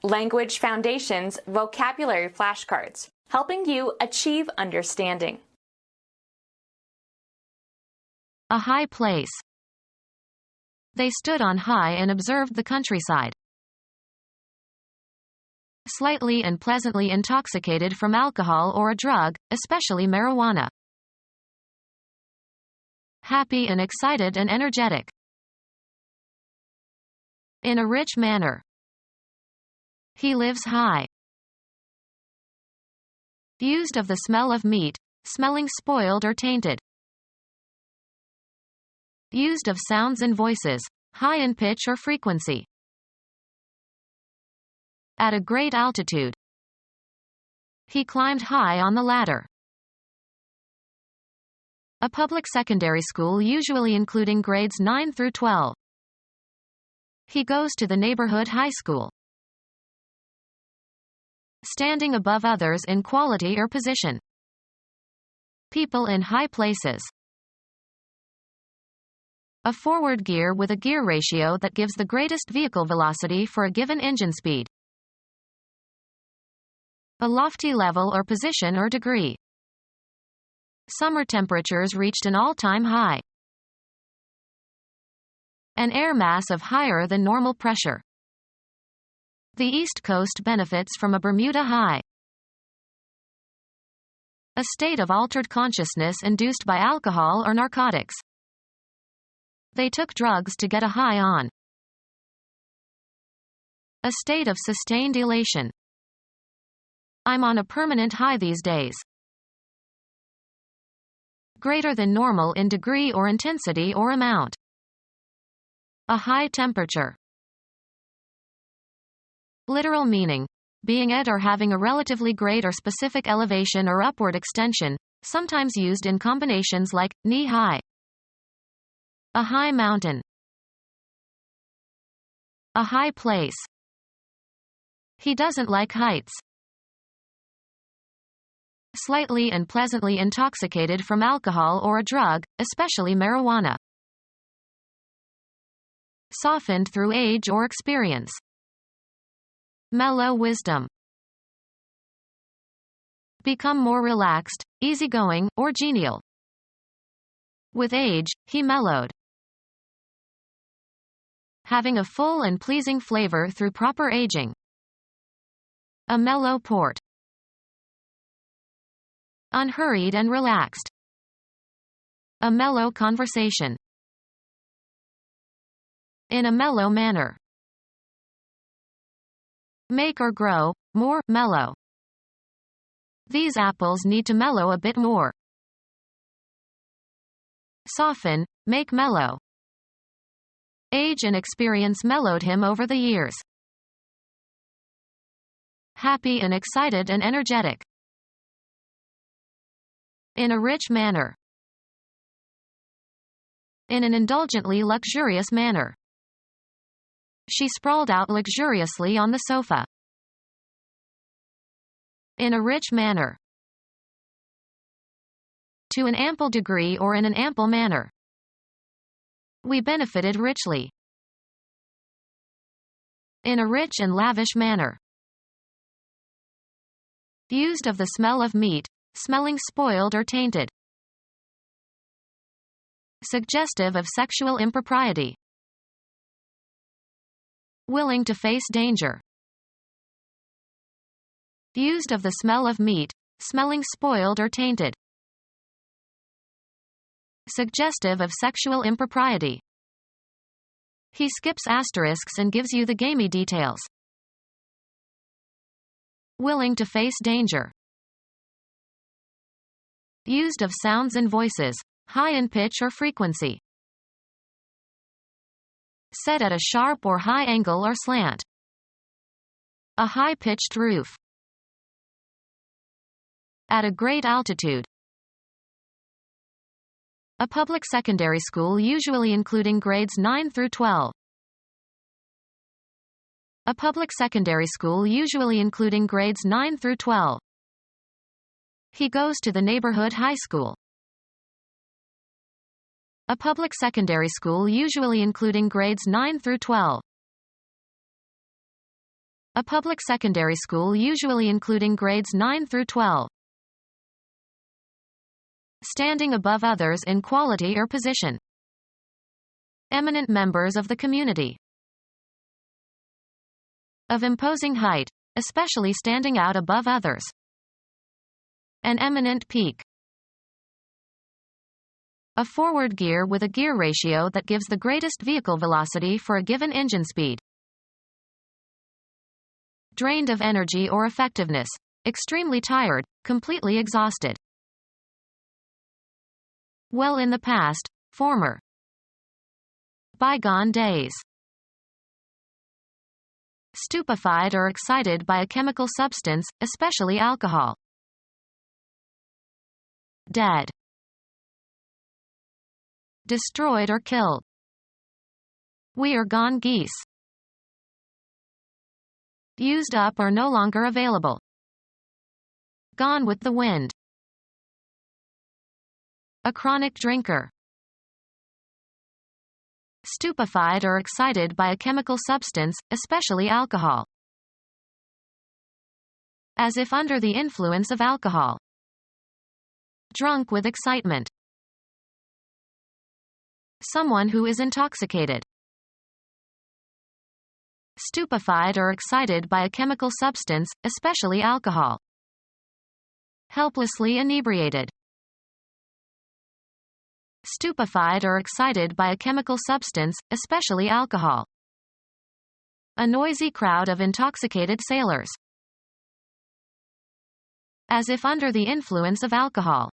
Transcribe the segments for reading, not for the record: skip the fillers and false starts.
Language Foundations Vocabulary Flashcards, helping you achieve understanding. A high place. They stood on high and observed the countryside. Slightly and pleasantly intoxicated from alcohol or a drug, especially marijuana. Happy and excited and energetic. In a rich manner. He lives high. Used of the smell of meat, smelling spoiled or tainted. Used of sounds and voices, high in pitch or frequency. At a great altitude. He climbed high on the ladder. A public secondary school usually including grades 9 through 12. He goes to the neighborhood high school. Standing above others in quality or position. People in high places. A forward gear with a gear ratio that gives the greatest vehicle velocity for a given engine speed. A lofty level or position or degree. Summer temperatures reached an all-time high. An air mass of higher than normal pressure. The East Coast benefits from a Bermuda high. A state of altered consciousness induced by alcohol or narcotics. They took drugs to get a high on. A state of sustained elation. I'm on a permanent high these days. Greater than normal in degree or intensity or amount. A high temperature. Literal meaning. Being at or having a relatively great or specific elevation or upward extension, sometimes used in combinations like knee-high. A high mountain. A high place. He doesn't like heights. Slightly and pleasantly intoxicated from alcohol or a drug, especially marijuana. Softened through age or experience. Mellow wisdom. Become more relaxed, easygoing, or genial. With age, he mellowed. Having a full and pleasing flavor through proper aging. A mellow port. Unhurried and relaxed. A mellow conversation. In a mellow manner. Make or grow, more, mellow. These apples need to mellow a bit more. Soften, make mellow. Age and experience mellowed him over the years. Happy and excited and energetic. In a rich manner. In an indulgently luxurious manner. She sprawled out luxuriously on the sofa. In a rich manner. To an ample degree or in an ample manner. We benefited richly. In a rich and lavish manner. Used of the smell of meat, smelling spoiled or tainted. Suggestive of sexual impropriety. Willing to face danger. Used of the smell of meat, smelling spoiled or tainted. Suggestive of sexual impropriety. He skips asterisks and gives you the gamey details. Willing to face danger. Used of sounds and voices, high in pitch or frequency. Set at a sharp or high angle or slant. A high-pitched roof. At a great altitude. A public secondary school usually including grades 9 through 12. A public secondary school usually including grades 9 through 12. He goes to the neighborhood high school. A public secondary school usually including grades 9 through 12. A public secondary school usually including grades 9 through 12. Standing above others in quality or position. Eminent members of the community. Of imposing height, especially standing out above others. An eminent peak. A forward gear with a gear ratio that gives the greatest vehicle velocity for a given engine speed. Drained of energy or effectiveness. Extremely tired, completely exhausted. Well in the past, former. Bygone days. Stupefied or excited by a chemical substance, especially alcohol. Dead. Destroyed or killed. We are gone geese. Used up or no longer available. Gone with the wind. A chronic drinker. Stupefied or excited by a chemical substance, especially alcohol. As if under the influence of alcohol. Drunk with excitement. Someone who is intoxicated. Stupefied or excited by a chemical substance, especially alcohol. Helplessly inebriated. Stupefied or excited by a chemical substance, especially alcohol. A noisy crowd of intoxicated sailors. As if under the influence of alcohol.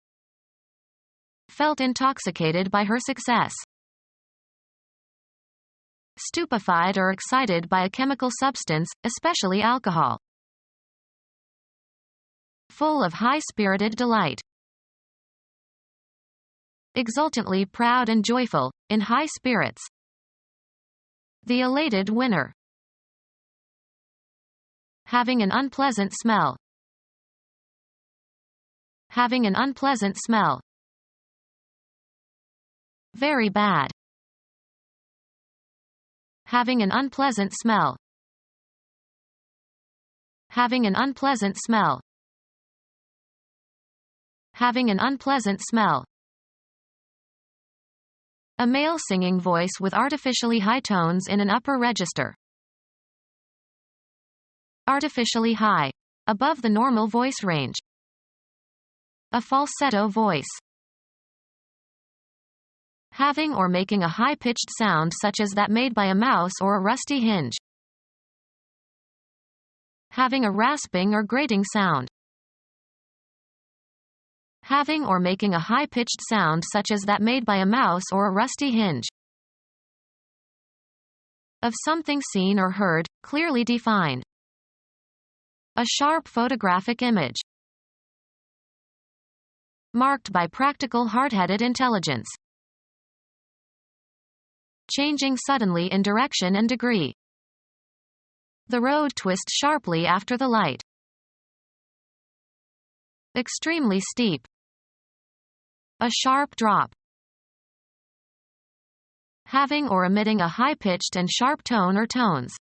Felt intoxicated by her success. Stupefied or excited by a chemical substance, especially alcohol. Full of high-spirited delight. Exultantly proud and joyful, in high spirits. The elated winner. Having an unpleasant smell. Having an unpleasant smell. Very bad. Having an unpleasant smell. Having an unpleasant smell. Having an unpleasant smell. A male singing voice with artificially high tones in an upper register. Artificially high. Above the normal voice range. A falsetto voice. Having or making a high-pitched sound such as that made by a mouse or a rusty hinge. Having a rasping or grating sound. Having or making a high-pitched sound such as that made by a mouse or a rusty hinge. Of something seen or heard, clearly defined. A sharp photographic image. Marked by practical hard-headed intelligence. Changing suddenly in direction and degree. The road twists sharply after the light. Extremely steep. A sharp drop. Having or emitting a high-pitched and sharp tone or tones.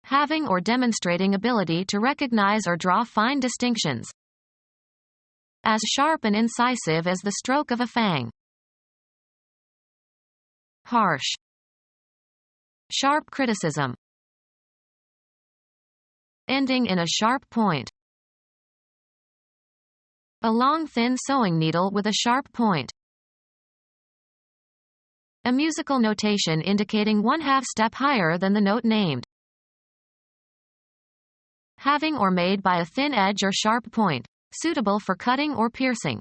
Having or demonstrating ability to recognize or draw fine distinctions. As sharp and incisive as the stroke of a fang. Harsh. Sharp criticism. Ending in a sharp point. A long thin sewing needle with a sharp point. A musical notation indicating 1/2 step higher than the note named. Having or made by a thin edge or sharp point, suitable for cutting or piercing.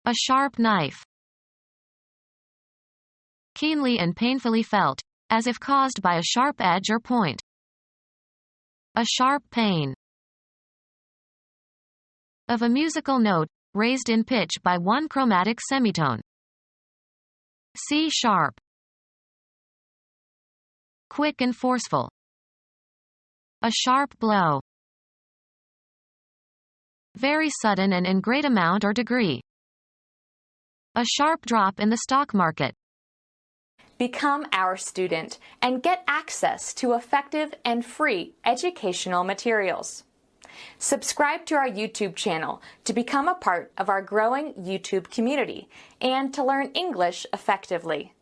A sharp knife. Keenly and painfully felt, as if caused by a sharp edge or point. A sharp pain. Of a musical note, raised in pitch by one chromatic semitone. C sharp. Quick and forceful. A sharp blow. Very sudden and in great amount or degree. A sharp drop in the stock market. Become our student and get access to effective and free educational materials. Subscribe to our YouTube channel to become a part of our growing YouTube community and to learn English effectively.